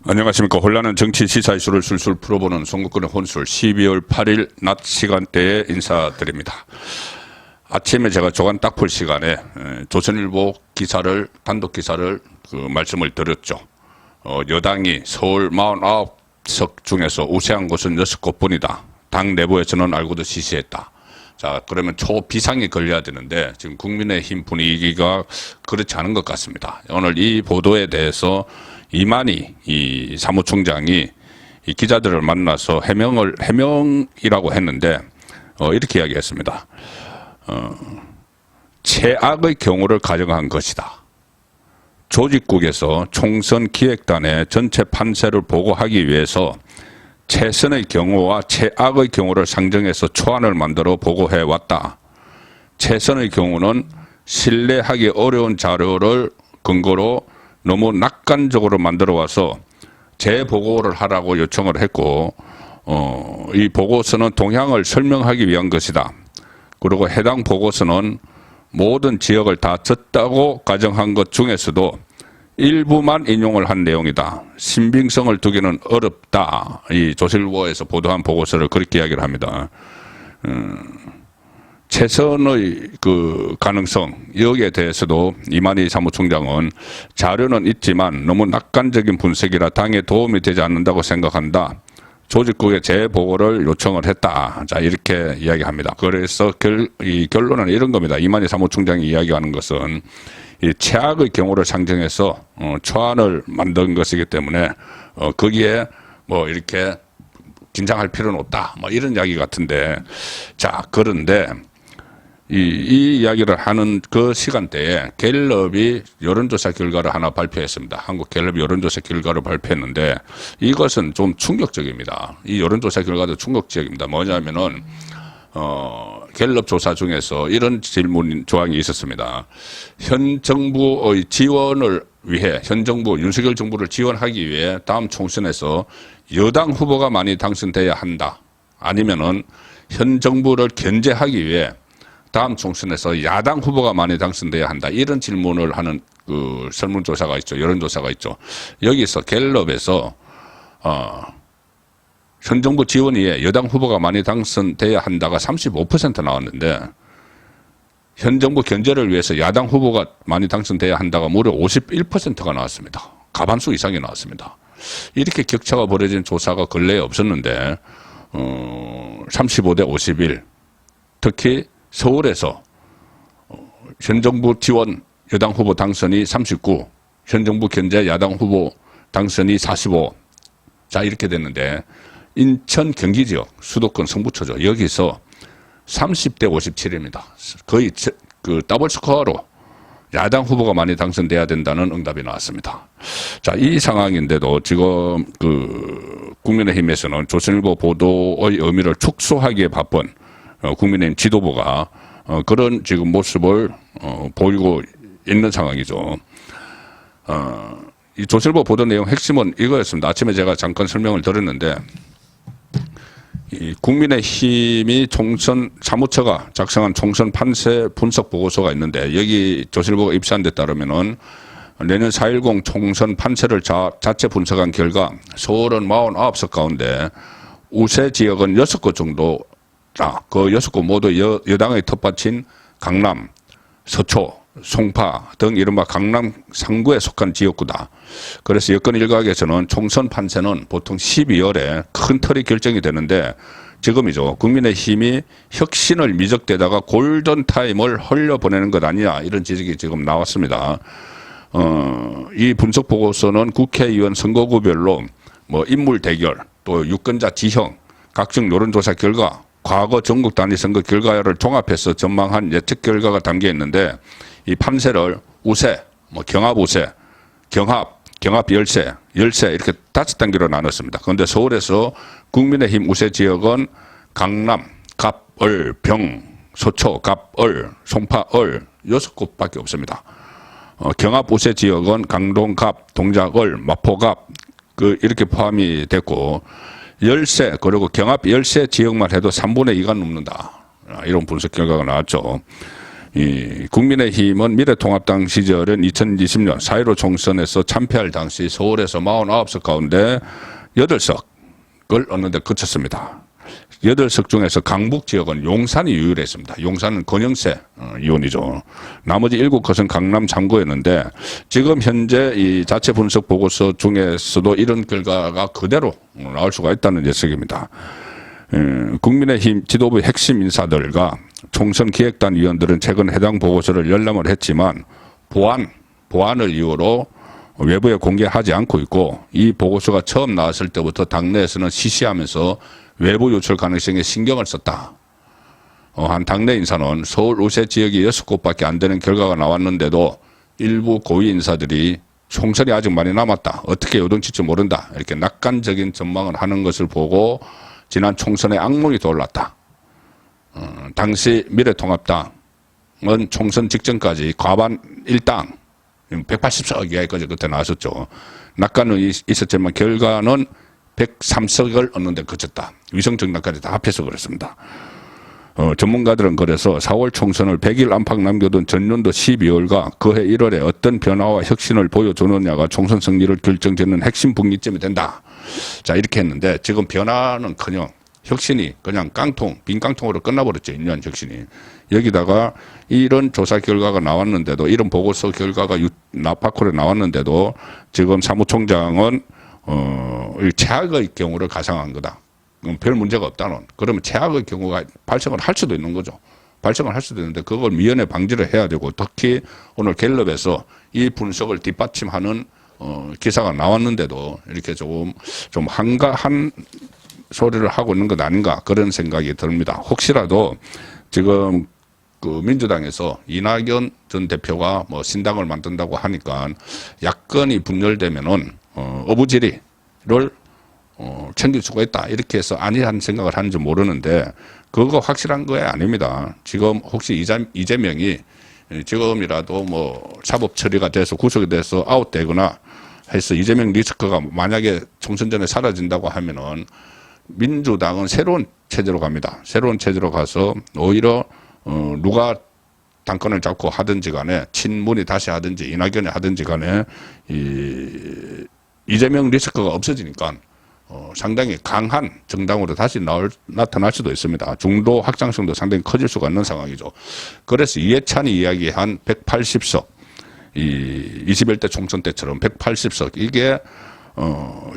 안녕하십니까. 혼란한 정치 시사 이슈를 술술 풀어보는 송국근의 혼술 12월 8일 낮 시간대에 인사드립니다. 아침에 제가 조간 딱 풀 시간에 조선일보 기사를 단독 기사를 말씀을 드렸죠. 여당이 서울 49석 중에서 우세한 곳은 6곳뿐이다. 당 내부에서는 알고도 시시했다. 자, 그러면 초비상이 걸려야 되는데 지금 국민의힘 분위기가 그렇지 않은 것 같습니다. 오늘 이 보도에 대해서 이만희 이 사무총장이 이 기자들을 만나서 해명이라고 했는데 이렇게 이야기했습니다. 최악의 경우를 가정한 것이다. 조직국에서 총선 기획단의 전체 판세를 보고하기 위해서 최선의 경우와 최악의 경우를 상정해서 초안을 만들어 보고해 왔다. 최선의 경우는 신뢰하기 어려운 자료를 근거로 너무 낙관적으로 만들어 와서 재보고를 하라고 요청을 했고 이 보고서는 동향을 설명하기 위한 것이다. 그리고 해당 보고서는 모든 지역을 다 졌다고 가정한 것 중에서도 일부만 인용을 한 내용이다. 신빙성을 두기는 어렵다. 이 조선일보에서 보도한 보고서를 그렇게 이야기를 합니다. 최선의 가능성 여기에 대해서도 이만희 사무총장은 자료는 있지만 너무 낙관적인 분석이라 당에 도움이 되지 않는다고 생각한다. 조직국에 재보고를 요청을 했다. 자, 이렇게 이야기합니다. 그래서 결론은 이런 겁니다. 이만희 사무총장이 이야기하는 것은 이 최악의 경우를 상정해서 초안을 만든 것이기 때문에 거기에 뭐 이렇게 긴장할 필요는 없다. 뭐 이런 이야기 같은데, 자, 그런데 이 이야기를 하는 그 시간대에 갤럽이 여론조사 결과를 하나 발표했습니다. 한국 갤럽이 여론조사 결과를 발표했는데 이것은 좀 충격적입니다. 이 여론조사 결과도 충격적입니다. 뭐냐면은 갤럽 조사 중에서 이런 질문 조항이 있었습니다. 현 정부의 지원을 위해 현 정부 윤석열 정부를 지원하기 위해 다음 총선에서 여당 후보가 많이 당선돼야 한다. 아니면은 현 정부를 견제하기 위해 다음 총선에서 야당 후보가 많이 당선돼야 한다. 이런 질문을 하는 설문조사가 있죠. 여론조사가 있죠. 여기서 갤럽에서 현 정부 지원 위에 여당 후보가 많이 당선돼야 한다가 35% 나왔는데 현 정부 견제를 위해서 야당 후보가 많이 당선돼야 한다가 무려 51%가 나왔습니다. 과반수 이상이 나왔습니다. 이렇게 격차가 벌어진 조사가 근래에 없었는데 35대 51 특히 서울에서 현 정부 지원 여당 후보 당선이 39, 현 정부 견제 야당 후보 당선이 45. 자, 이렇게 됐는데 인천 경기 지역 수도권 성북초죠. 여기서 30대 57입니다. 거의 더블 스코어로 야당 후보가 많이 당선돼야 된다는 응답이 나왔습니다. 자, 이 상황인데도 지금 국민의힘에서는 조선일보 보도의 의미를 축소하기에 바쁜 국민의힘 지도부가 그런 지금 모습을 보이고 있는 상황이죠. 이 조선일보 보도 내용 핵심은 이거였습니다. 아침에 제가 잠깐 설명을 드렸는데 이 국민의힘이 총선 사무처가 작성한 총선 판세 분석 보고서가 있는데 여기 조선일보가 입수한 데 따르면은 내년 4.10 총선 판세를 자체 분석한 결과 서울은 49석 가운데 우세 지역은 6곳 정도 그 6곳 모두 여당의 텃밭인 강남, 서초, 송파 등 이른바 강남 상구에 속한 지역구다. 그래서 여권 일각에서는 총선 판세는 보통 12월에 큰 틀이 결정이 되는데 지금이죠. 국민의힘이 혁신을 미적대다가 골든타임을 흘려보내는 것 아니냐 이런 지적이 지금 나왔습니다. 이 분석 보고서는 국회의원 선거구별로 뭐 인물 대결 또 유권자 지형 각종 여론조사 결과 과거 전국 단위 선거 결과를 종합해서 전망한 예측 결과가 담겨 있는데 이 판세를 우세, 뭐 경합 우세, 경합 열세 이렇게 5단계로 나눴습니다. 그런데 서울에서 국민의힘 우세 지역은 강남, 갑, 을, 병, 서초, 갑, 을, 송파, 을 6곳밖에 없습니다. 경합 우세 지역은 강동, 갑, 동작, 을, 마포, 갑 이렇게 포함이 됐고 열세 그리고 경합 열세 지역만 해도 3분의 2가 넘는다. 이런 분석 결과가 나왔죠. 이 국민의힘은 미래통합당 시절은 2020년 4.15 총선에서 참패할 당시 서울에서 49석 가운데 8석을 얻는 데 그쳤습니다. 8석 중에서 강북 지역은 용산이 유일했습니다. 용산은 권영세 의원이죠. 나머지 7곳은 강남 3구였는데 지금 현재 이 자체 분석 보고서 중에서도 이런 결과가 그대로 나올 수가 있다는 예측입니다. 국민의힘 지도부 핵심 인사들과 총선 기획단 위원들은 최근 해당 보고서를 열람을 했지만 보안을 이유로 외부에 공개하지 않고 있고, 이 보고서가 처음 나왔을 때부터 당내에서는 시시하면서 외부 유출 가능성에 신경을 썼다. 한 당내 인사는 서울 우세 지역이 6곳밖에 안 되는 결과가 나왔는데도 일부 고위 인사들이 총선이 아직 많이 남았다, 어떻게 요동칠지 모른다, 이렇게 낙관적인 전망을 하는 것을 보고 지난 총선에 악몽이 떠올랐다. 당시 미래통합당은 총선 직전까지 과반 1당 180석 이하까지 그때 나왔었죠. 낙관은 있었지만 결과는 103석을 얻는 데 그쳤다. 위성적 낙관이 다 합해서 그렇습니다. 전문가들은 그래서 4월 총선을 100일 안팎 남겨둔 전년도 12월과 그해 1월에 어떤 변화와 혁신을 보여주느냐가 총선 승리를 결정짓는 핵심 분기점이 된다. 자, 이렇게 했는데 지금 변화는커녕 혁신이 그냥 빈 깡통으로 끝나버렸죠. 1년 혁신이. 여기다가 이런 조사 결과가 나왔는데도, 이런 보고서 결과가 밖으로 나왔는데도 지금 사무총장은 최악의 경우를 가상한 거다. 별 문제가 없다는. 그러면 최악의 경우가 발생을 할 수도 있는 거죠. 발생을 할 수도 있는데 그걸 미연에 방지를 해야 되고, 특히 오늘 갤럽에서 이 분석을 뒷받침하는 기사가 나왔는데도 이렇게 좀 한가한 소리를 하고 있는 것 아닌가, 그런 생각이 듭니다. 혹시라도 지금 그 민주당에서 이낙연 전 대표가 뭐 신당을 만든다고 하니까 야권이 분열되면은 어부지리를 챙길 수가 있다, 이렇게 해서 아니한 생각을 하는지 모르는데 그거 확실한 거 아닙니다. 지금 혹시 이재명이 지금이라도 뭐 사법 처리가 돼서 구속이 돼서 아웃되거나 해서 이재명 리스크가 만약에 총선 전에 사라진다고 하면은 민주당은 새로운 체제로 갑니다. 새로운 체제로 가서 오히려 누가 당권을 잡고 하든지 간에, 친문이 다시 하든지 이낙연이 하든지 간에 이재명 리스크가 없어지니까 상당히 강한 정당으로 다시 나타날 수도 있습니다. 중도 확장성도 상당히 커질 수가 있는 상황이죠. 그래서 이해찬이 이야기한 180석, 21대 총선 때처럼 180석, 이게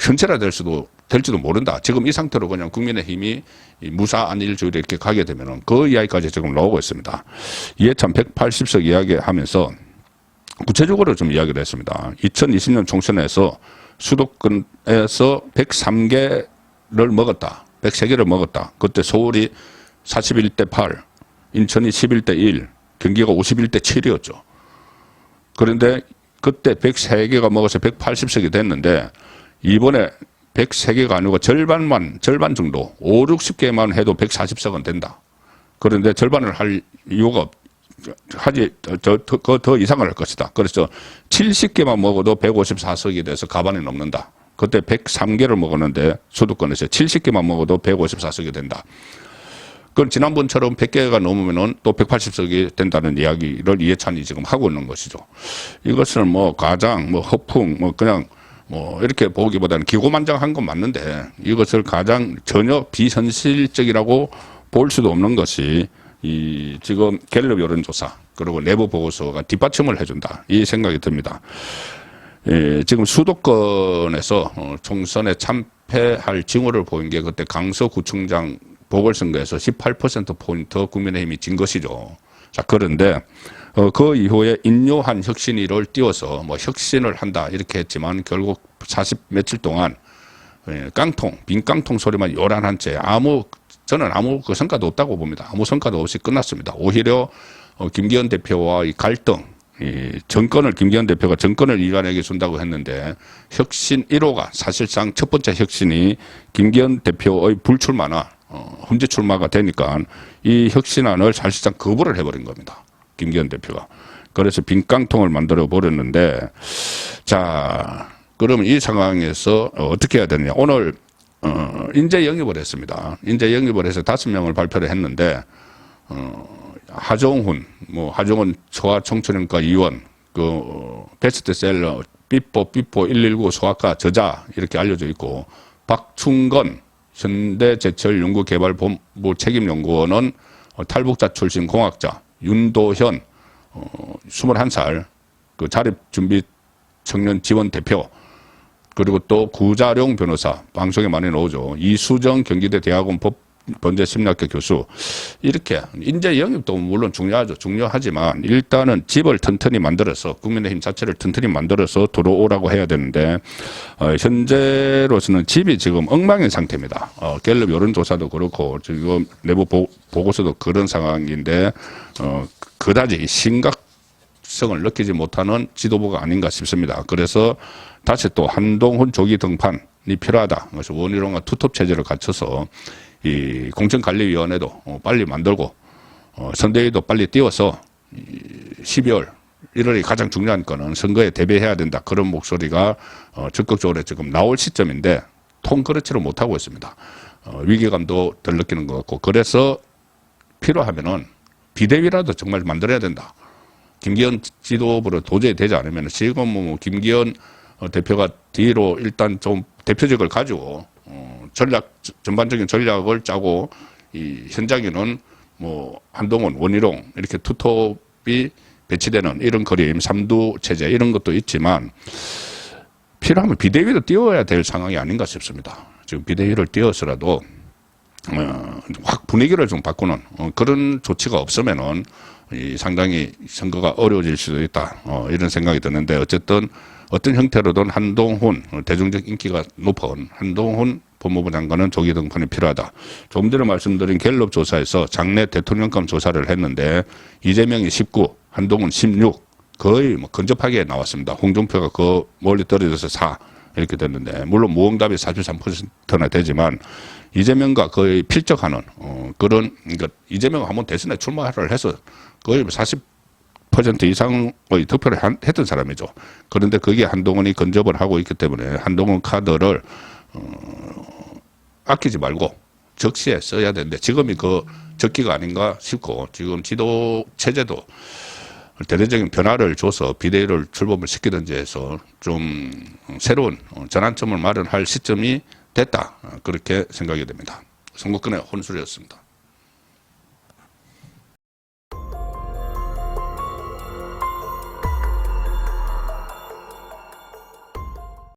현실화 될지도 모른다. 지금 이 상태로 그냥 국민의힘이 무사 안일주의로 이렇게 가게 되면은 그 이야기까지 지금 나오고 있습니다. 이해찬 180석 이야기하면서 구체적으로 좀 이야기를 했습니다. 2020년 총선에서 수도권에서 103개를 먹었다. 103개를 먹었다. 그때 서울이 41대 8, 인천이 11대 1, 경기가 51대 7이었죠. 그런데 그때 103개가 먹어서 180석이 됐는데 이번에 103개가 아니고 절반 정도, 5, 60개만 해도 140석은 된다. 그런데 절반을 할 이유가 더 이상을 할 것이다. 그래서 70개만 먹어도 154석이 돼서 가반이 넘는다. 그때 103개를 먹었는데 수도권에서 70개만 먹어도 154석이 된다. 그건 지난번처럼 100개가 넘으면은 또 180석이 된다는 이야기를 이해찬이 지금 하고 있는 것이죠. 이것을 뭐 가장, 뭐 허풍, 뭐 그냥 뭐 이렇게 보기보다는 기고만장한 건 맞는데 이것을 가장 전혀 비현실적이라고 볼 수도 없는 것이 이 지금 갤럽 여론조사 그리고 내부 보고서가 뒷받침을 해준다, 이 생각이 듭니다. 지금 수도권에서 총선에 참패할 징후를 보인 게 그때 강서구청장 보궐선거에서 18%포인트 국민의힘이 진 것이죠. 자, 그런데 그 이후에 인요한 혁신위를 띄워서 뭐 혁신을 한다 이렇게 했지만 결국 40 며칠 동안 빈 깡통 소리만 요란한 채 저는 아무 그 성과도 없다고 봅니다. 아무 성과도 없이 끝났습니다. 오히려 김기현 대표와 이 갈등, 김기현 대표가 정권을 이관에게 준다고 했는데 혁신 1호가 사실상 첫 번째 혁신이 김기현 대표의 불출마나 험지 출마가 되니까 이 혁신안을 사실상 거부를 해버린 겁니다. 김기현 대표가. 그래서 빈 깡통을 만들어 버렸는데, 자, 그러면 이 상황에서 어떻게 해야 되느냐. 오늘 인재 영입을 했습니다. 인재 영입을 해서 5명을 발표를 했는데 하정훈, 하정훈 소아청소년과 의원, 베스트셀러 삐뽀 119 소아과 저자 이렇게 알려져 있고, 박충건 현대제철연구개발본부 책임연구원은 탈북자 출신 공학자, 윤도현 21살 자립준비 청년 지원 대표, 그리고 또 구자룡 변호사, 방송에 많이 나오죠. 이수정 경기대 대학원 범죄심리학과 교수. 이렇게 인재 영입도 물론 중요하죠. 중요하지만 일단은 집을 튼튼히 만들어서, 국민의힘 자체를 튼튼히 만들어서 들어오라고 해야 되는데, 현재로서는 집이 지금 엉망인 상태입니다. 갤럽 여론조사도 그렇고 지금 내부 보고서도 그런 상황인데, 그다지 심각성을 느끼지 못하는 지도부가 아닌가 싶습니다. 그래서 다시 또 한동훈 조기 등판이 필요하다. 그래서 원희룡과 투톱 체제를 갖춰서 이 공천관리위원회도 빨리 만들고, 선대위도 빨리 띄워서 12월 1월이 가장 중요한 거는 선거에 대비해야 된다. 그런 목소리가 적극적으로 지금 나올 시점인데 통그렇지를 못하고 있습니다. 위기감도 덜 느끼는 것 같고, 그래서 필요하면은 비대위라도 정말 만들어야 된다. 김기현 지도부로 도저히 되지 않으면 지금 김기현 대표가 뒤로 일단 좀 대표직을 가지고 전반적인 전략을 짜고, 이 현장에는 한동훈, 원희룡 이렇게 투톱이 배치되는 이런 그림, 삼두 체제 이런 것도 있지만 필요하면 비대위도 띄워야 될 상황이 아닌가 싶습니다. 지금 비대위를 띄워서라도 확 분위기를 좀 바꾸는 그런 조치가 없으면은 상당히 선거가 어려워질 수도 있다. 이런 생각이 드는데, 어쨌든 어떤 형태로든 한동훈, 대중적 인기가 높은 한동훈 법무부 장관은 조기 등판이 필요하다. 조금 전에 말씀드린 갤럽 조사에서 장래 대통령감 조사를 했는데 이재명이 19, 한동훈 16, 거의 근접하게 나왔습니다. 홍준표가 멀리 떨어져서 4 이렇게 됐는데, 물론 무응답이 43%나 되지만 이재명과 거의 필적하는 그런, 그러니까 이재명 한번 대선에 출마를 해서 거의 40% 이상의 득표를 했던 사람이죠. 그런데 그게 한동훈이 근접을 하고 있기 때문에 한동훈 카드를 아끼지 말고 적시에 써야 되는데, 지금이 그 적기가 아닌가 싶고, 지금 지도 체제도 대대적인 변화를 줘서 비대위를 출범을 시키든지 해서 좀 새로운 전환점을 마련할 시점이 됐다. 그렇게 생각이 됩니다. 선거권의 혼술이었습니다.